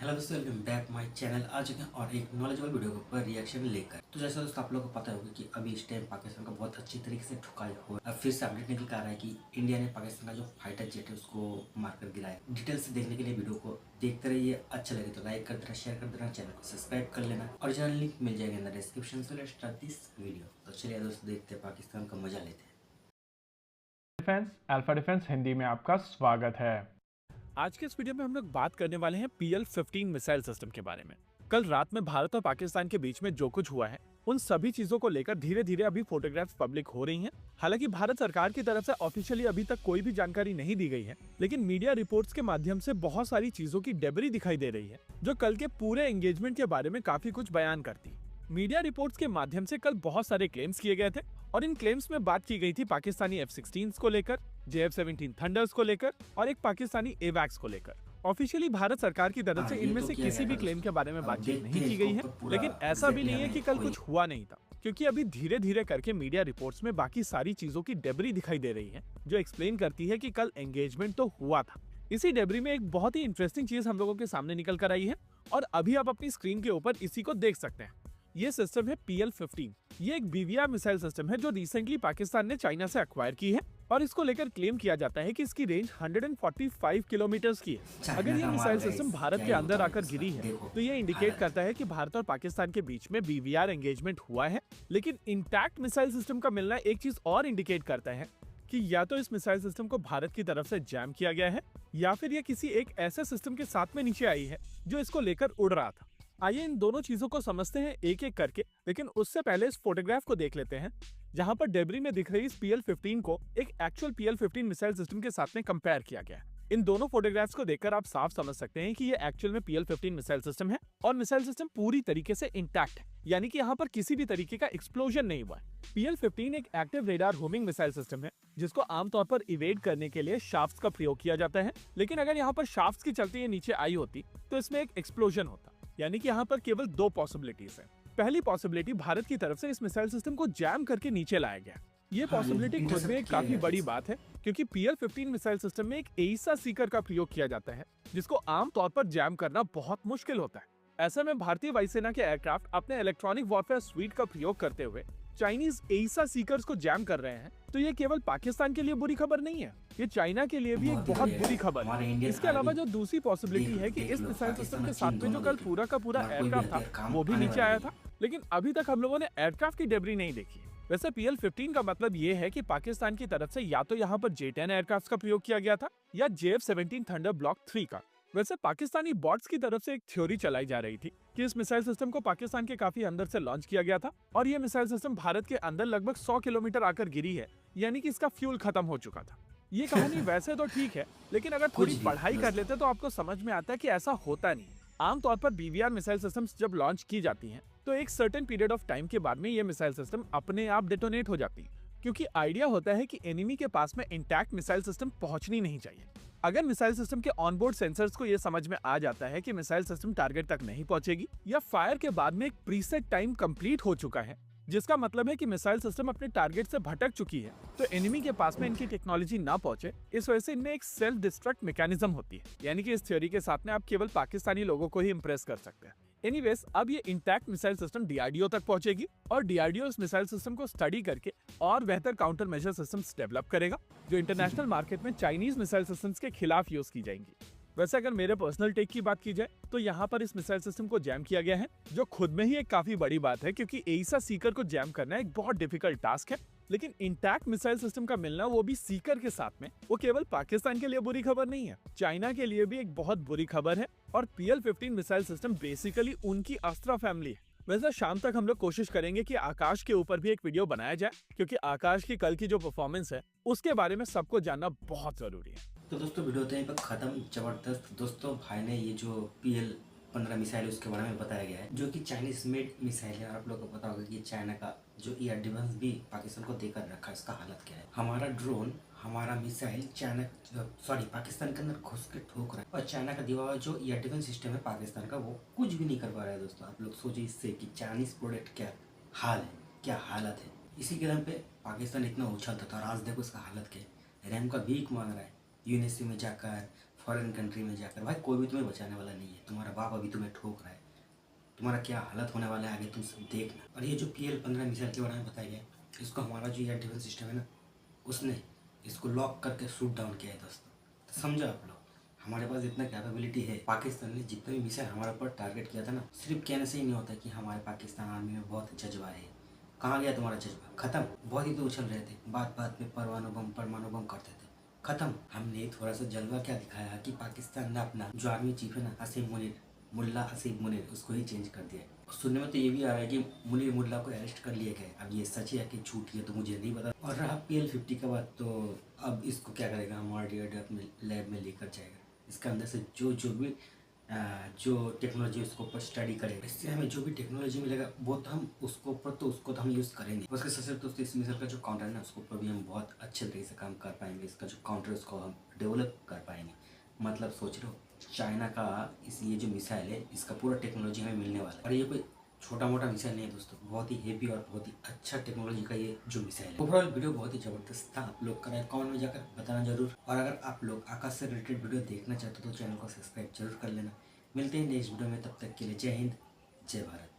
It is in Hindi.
हेलो दोस्तों, वेलकम बैक माय चैनल। आ चुके हैं और एक नॉलेजेबल वीडियो के ऊपर रिएक्शन लेकर। तो जैसा दोस्तों आप लोगों को पता होगा कि अभी इस टाइम पाकिस्तान का बहुत अच्छी तरीके से ठुकाया हुआ है। अब फिर से अपडेट निकल कर आ रहा है कि इंडिया ने पाकिस्तान का जो फाइटर जेट है उसको मारकर गिराया। डिटेल से देखने के लिए वीडियो को देखते रहिए। अच्छा लगे तो लाइक कर देना, शेयर कर देना, चैनल को सब्सक्राइब कर लेना और चैनल लिंक मिल जाएगा अंदर डिस्क्रिप्शन से। Let's start this video. तो चलिए दोस्तों देखते हैं, पाकिस्तान का मजा लेते हैं। डिफेंस अल्फा डिफेंस हिंदी में आपका स्वागत है। आज के इस वीडियो में हम लोग बात करने वाले हैं PL-15 मिसाइल सिस्टम के बारे में। कल रात में भारत और पाकिस्तान के बीच में जो कुछ हुआ है उन सभी चीजों को लेकर धीरे धीरे अभी फोटोग्राफ्स पब्लिक हो रही हैं। हालांकि भारत सरकार की तरफ से ऑफिशियली अभी तक कोई भी जानकारी नहीं दी गई है, लेकिन मीडिया रिपोर्ट्स के माध्यम से बहुत सारी चीजों की डेबरी दिखाई दे रही है जो कल के पूरे एंगेजमेंट के बारे में काफी कुछ बयान करती है। मीडिया रिपोर्ट्स के माध्यम से कल बहुत सारे क्लेम्स किए गए थे और इन क्लेम्स में बात की गई थी पाकिस्तानी F-16 को लेकर, JF-17 थंडर्स को लेकर और एक पाकिस्तानी AWACS को लेकर। ऑफिशियली भारत सरकार की तरफ से इनमें से किसी भी क्लेम के बारे में बातचीत नहीं की गई है, लेकिन ऐसा भी नहीं है कि कल कुछ हुआ नहीं था, क्योंकि अभी धीरे धीरे करके मीडिया रिपोर्ट्स में बाकी सारी चीजों की डेबरी दिखाई दे रही है जो एक्सप्लेन करती है कि कल एंगेजमेंट तो हुआ था। इसी डेबरी में एक बहुत ही इंटरेस्टिंग चीज हम लोगों के सामने निकल कर आई है और अभी आप अपनी स्क्रीन के ऊपर इसी को देख सकते हैं। ये सिस्टम है PL-15। ये एक BVR मिसाइल सिस्टम है जो रिसेंटली पाकिस्तान ने चाइना से एक्वायर की है और इसको लेकर क्लेम किया जाता है कि इसकी रेंज 145 किलोमीटर्स की है। अगर ये मिसाइल सिस्टम भारत के अंदर आकर गिरी है तो ये इंडिकेट करता है कि भारत और पाकिस्तान के बीच में BVR एंगेजमेंट हुआ है। लेकिन इंटैक्ट मिसाइल सिस्टम का मिलना एक चीज और इंडिकेट करता है कि या तो इस मिसाइल सिस्टम को भारत की तरफ से जैम किया गया है या फिर ये किसी एक ऐसे सिस्टम के साथ में नीचे आई है जो इसको लेकर उड़ रहा था। आइए इन दोनों चीजों को समझते हैं एक एक करके, लेकिन उससे पहले इस फोटोग्राफ को देख लेते हैं जहां पर डेबरी में दिख रही इस PL-15 को एक एक्चुअल PL-15 मिसाइल सिस्टम के साथ में कंपेयर किया गया है। इन दोनों फोटोग्राफ्स को देखकर आप साफ समझ सकते हैं कि ये एक्चुअल में PL-15 मिसाइल सिस्टम है और मिसाइल सिस्टम पूरी तरीके से इंटैक्ट है, यानी कि यहाँ पर किसी भी तरीके का एक्सप्लोजन नहीं हुआ है। PL-15 एक active radar homing missile system है जिसको आमतौर पर इवेड करने के लिए शाफ्ट्स का प्रयोग किया जाता है, लेकिन अगर यहाँ पर शाफ्ट्स की चलते ये नीचे आई होती तो इसमें एक एक्सप्लोजन होता। यानी कि यहाँ पर केवल दो पॉसिबिलिटीज हैं। पहली पॉसिबिलिटी, भारत की तरफ से इस मिसाइल सिस्टम को जैम करके नीचे लाया गया। ये पॉसिबिलिटी खुद में एक काफी बड़ी बात है, क्योंकि PL-15 मिसाइल सिस्टम में एक एईसा सीकर का प्रयोग किया जाता है जिसको आमतौर पर जैम करना बहुत मुश्किल होता है। ऐसे में भारतीय वायुसेना के एयरक्राफ्ट अपने इलेक्ट्रॉनिक वॉरफेयर स्वीट का प्रयोग करते हुए चाइनीज एईसा सीकर्स को जैम कर रहे हैं, तो ये केवल पाकिस्तान के लिए बुरी खबर नहीं है, ये चाइना के लिए भी एक बहुत बुरी खबर है। इसके अलावा जो दूसरी पॉसिबिलिटी है कि इस मिसाइल सिस्टम के साथ में जो कल पूरा का पूरा एयरक्राफ्ट था वो भी नीचे आया था, लेकिन अभी तक हम लोगों ने एयरक्राफ्ट की डेबरी नहीं देखी। वैसे PL-15 का मतलब ये है कि पाकिस्तान की तरफ से या तो यहाँ पर J-10 एयरक्राफ्ट का प्रयोग किया गया था या JF-17 थंडर ब्लॉक 3 का। वैसे पाकिस्तानी बॉट्स की तरफ से एक थ्योरी चलाई जा रही थी कि इस मिसाइल सिस्टम को पाकिस्तान के काफी अंदर से लॉन्च किया गया था और ये मिसाइल सिस्टम भारत के अंदर लगभग 100 किलोमीटर आकर गिरी है, यानी कि इसका फ्यूल खत्म हो चुका था। ये कहानी वैसे तो ठीक है, लेकिन अगर थोड़ी पढ़ाई कर लेते तो आपको समझ में आता है कि ऐसा होता नहीं। आमतौर पर BVR मिसाइल सिस्टम्स जब लॉन्च की जाती हैं तो एक सर्टेन पीरियड ऑफ टाइम के बाद में ये मिसाइल सिस्टम अपने आप डेटोनेट हो जाती है, क्योंकि आइडिया होता है कि एनिमी के पास में इंटैक्ट मिसाइल सिस्टम पहुंचनी नहीं चाहिए। अगर मिसाइल सिस्टम के ऑनबोर्ड सेंसर्स को यह समझ में आ जाता है कि मिसाइल सिस्टम टारगेट तक नहीं पहुंचेगी या फायर के बाद में एक प्रीसेट टाइम कंप्लीट हो चुका है, जिसका मतलब है कि मिसाइल सिस्टम अपने टारगेट से भटक चुकी है, तो एनिमी के पास में इनकी टेक्नोलॉजी ना पहुंचे, इस वजह से इनमें एक सेल्फ डिस्ट्रक्ट मैकेनिज्म होती है। यानी कि इस थ्योरी के साथ में आप केवल पाकिस्तानी लोगों को ही इंप्रेस कर सकते हैं। एनीवेज, अब ये इंटैक्ट मिसाइल सिस्टम DRDO तक पहुंचेगी और DRDO इस मिसाइल सिस्टम को स्टडी करके और बेहतर काउंटर मेजर सिस्टम्स डेवलप करेगा जो इंटरनेशनल मार्केट में चाइनीज मिसाइल सिस्टम्स के खिलाफ यूज की जाएंगी। वैसे अगर मेरे पर्सनल टेक की बात की जाए तो यहाँ पर इस मिसाइल सिस्टम को जैम किया गया है, जो खुद में ही एक काफी बड़ी बात है, क्योंकि एईसा सीकर को जैम करना एक बहुत डिफिकल्ट टास्क है। लेकिन इंटैक्ट मिसाइल सिस्टम का मिलना, वो भी सीकर के साथ में, वो केवल पाकिस्तान के लिए बुरी खबर नहीं है, चाइना के लिए भी एक बहुत बुरी खबर है। और PL-15 मिसाइल सिस्टम बेसिकली उनकी अस्त्रा फैमिली है। वैसे शाम तक हम लोग कोशिश करेंगे कि आकाश के ऊपर भी एक वीडियो बनाया जाए, क्योंकि आकाश की कल की जो परफॉर्मेंस है उसके बारे में सबको जानना बहुत जरूरी है। तो दोस्तों वीडियो तो यहीं पर खत्म। जबरदस्त दोस्तों, भाई ने ये जो PL-15 मिसाइल उसके बारे में बताया गया है, जो कि चाइनीज मेड मिसाइल है। और आप लोगों को पता होगा कि चाइना का जो एयर डिफेंस भी पाकिस्तान को देकर रखा है, इसका हालत क्या है। हमारा ड्रोन, हमारा मिसाइल पाकिस्तान के अंदर घुस के ठोक रहा है, और चाइना का दिया हुआ जो एयर डिफेंस सिस्टम है पाकिस्तान का, वो कुछ भी नहीं कर पा रहा है। दोस्तों आप लोग सोचिए इससे कि चाइनीज प्रोडक्ट क्या हाल है, क्या हालत है। इसी के दम पे पाकिस्तान इतना उछलता था और आज देखो इसका हालत क्या है। रैम का भीख मांग रहा है, यूनिवर्सिटी में जाकर फॉरेन कंट्री में जाकर। भाई कोई भी तुम्हें बचाने वाला नहीं है, तुम्हारा बाप अभी तुम्हें ठोक रहा है, तुम्हारा क्या हालत होने वाला है आगे तुम सब देखना। और ये जो PL-15 मिसाइल के बारे में बताया गया है, इसको हमारा जो एयर डिफेंस सिस्टम है ना, उसने इसको लॉक करके शूट डाउन किया है दोस्तों। तो समझो आप लोग, हमारे पास इतना कैपेबिलिटी है। पाकिस्तान ने जितने भी मिसाइल हमारे ऊपर टारगेट किया था ना, सिर्फ कहने से ही नहीं होता कि हमारे पाकिस्तान आर्मी में बहुत जज्बा है। कहाँ गया तुम्हारा जज्बा? खत्म। बहुत ही तो उछल रहे थे, बात बात में परमाणु बम करते थे, खत्म। हमने थोड़ा सा जलवा क्या दिखाया कि पाकिस्तान ने अपना जो आर्मी चीफ है ना, आसिम मुनीर, मुल्ला आसिम मुनीर, उसको ही चेंज कर दिया। सुनने में तो ये भी आ रहा है कि मुनीर मुल्ला को अरेस्ट कर लिया गया। अब ये सच है कि झूठ है तो मुझे नहीं पता। और रहा PL-50 का बात, तो अब इसको क्या करेगा, हमारा लैब में लेकर जाएगा। इसके अंदर से जो टेक्नोलॉजी उसको ऊपर स्टडी करेगा, इससे हमें जो भी टेक्नोलॉजी मिलेगा वो तो हम उसको तो हम यूज़ करेंगे। उसके साथ साथ दोस्तों इस मिसाइल का जो काउंटर है ना, उसके ऊपर भी हम बहुत अच्छे तरीके से काम कर पाएंगे। इसका जो काउंटर है उसको हम डेवलप कर पाएंगे। मतलब सोच रहे हो, चाइना का ये जो मिसाइल है, इसका पूरा टेक्नोलॉजी हमें मिलने वाला है। और ये कोई छोटा मोटा मिसाइल नहीं है दोस्तों, बहुत ही हेवी और बहुत ही अच्छा टेक्नोलॉजी का ये जो मिसाइल है। ओवरऑल वीडियो बहुत ही जबरदस्त था। आप लोग करें कमेंट में जाकर बताना जरूर। और अगर आप लोग आकाश से रिलेटेड वीडियो देखना चाहते हो तो चैनल को सब्सक्राइब जरूर कर लेना। मिलते हैं नेक्स्ट वीडियो में, तब तक के लिए जय हिंद, जय भारत।